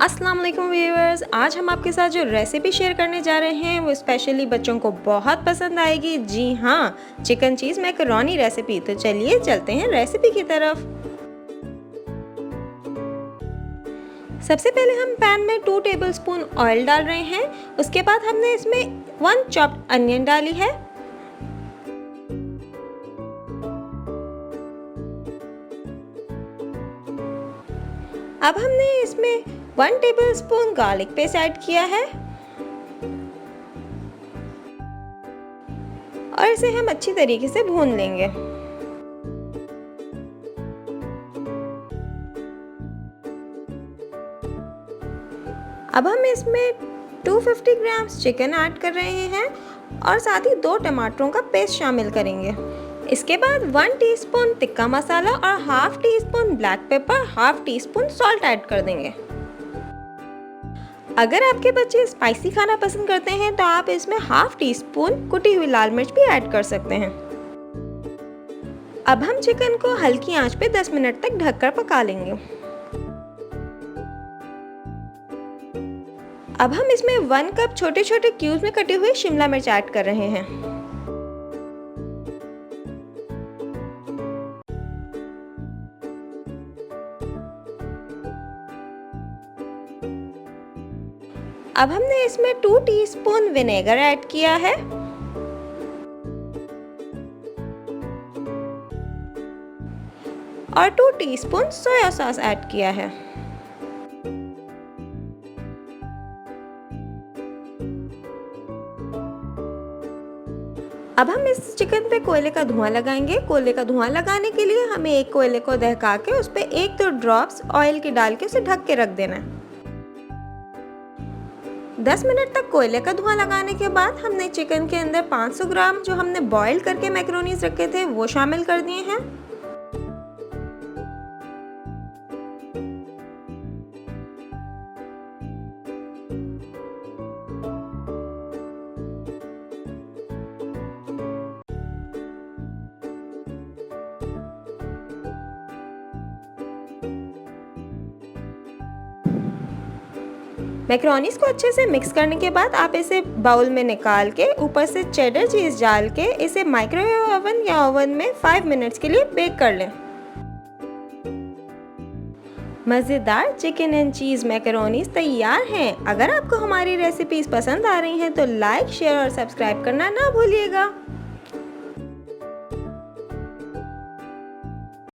अस्सलाम वालेकुम व्यूअर्स, आज हम आपके साथ जो रेसिपी शेयर करने जा रहे हैं वो स्पेशली बच्चों को बहुत पसंद आएगी। जी हाँ, चिकन चीज़ मैकरोनी रेसिपी। तो चलिए चलते हैं रेसिपी की तरफ। सबसे पहले हम पैन में 2 टेबलस्पून ऑयल डाल रहे हैं। उसके बाद हमने इसमें 1 चॉप्ड अनियन डाली है। अब हमने इसमें 1 टेबलस्पून गार्लिक पेस्ट ऐड किया है और इसे हम अच्छी तरीके से भून लेंगे। अब हम इसमें 250 ग्राम चिकन ऐड कर रहे हैं और साथ ही 2 टमाटरों का पेस्ट शामिल करेंगे। इसके बाद 1 टीस्पून तिक्का मसाला और half tea spoon black pepper, half tea spoon salt add कर देंगे। अगर आपके बच्चे स्पाइसी खाना पसंद करते हैं तो आप इसमें हाफ टी स्पून कुटी हुई लाल मिर्च भी ऐड कर सकते हैं। अब हम चिकन को हल्की आंच पे 10 मिनट तक ढककर पका लेंगे। अब हम इसमें 1 कप छोटे छोटे क्यूब्स में कटे हुए शिमला मिर्च ऐड कर रहे हैं। अब हमने इसमें 2 टीस्पून विनेगर ऐड किया है और 2 टीस्पून सोया सॉस ऐड किया है। अब हम इस चिकन पे कोयले का धुआं लगाएंगे। कोयले का धुआं लगाने के लिए हमें एक कोयले को दहका के उस पे 1-2 ड्रॉप्स ऑयल के डाल के उसे ढक के रख देना है। 10 मिनट तक कोयले का धुआं लगाने के बाद हमने चिकन के अंदर 500 ग्राम जो हमने बॉईल करके मैक्रोनीज रखे थे वो शामिल कर दिए हैं। मैक्रोनीज को अच्छे से मिक्स करने के बाद आप इसे बाउल में निकाल के ऊपर से चेडर चीज़ डाल के इसे माइक्रोवेव ओवन या ओवन में 5 मिनट्स के लिए बेक कर लें। मज़ेदार चिकन एंड चीज़ मैक्रोनीज तैयार हैं। अगर आपको हमारी रेसिपीज पसंद आ रही हैं तो लाइक, शेयर और सब्सक्राइब करना ना भूलिएगा।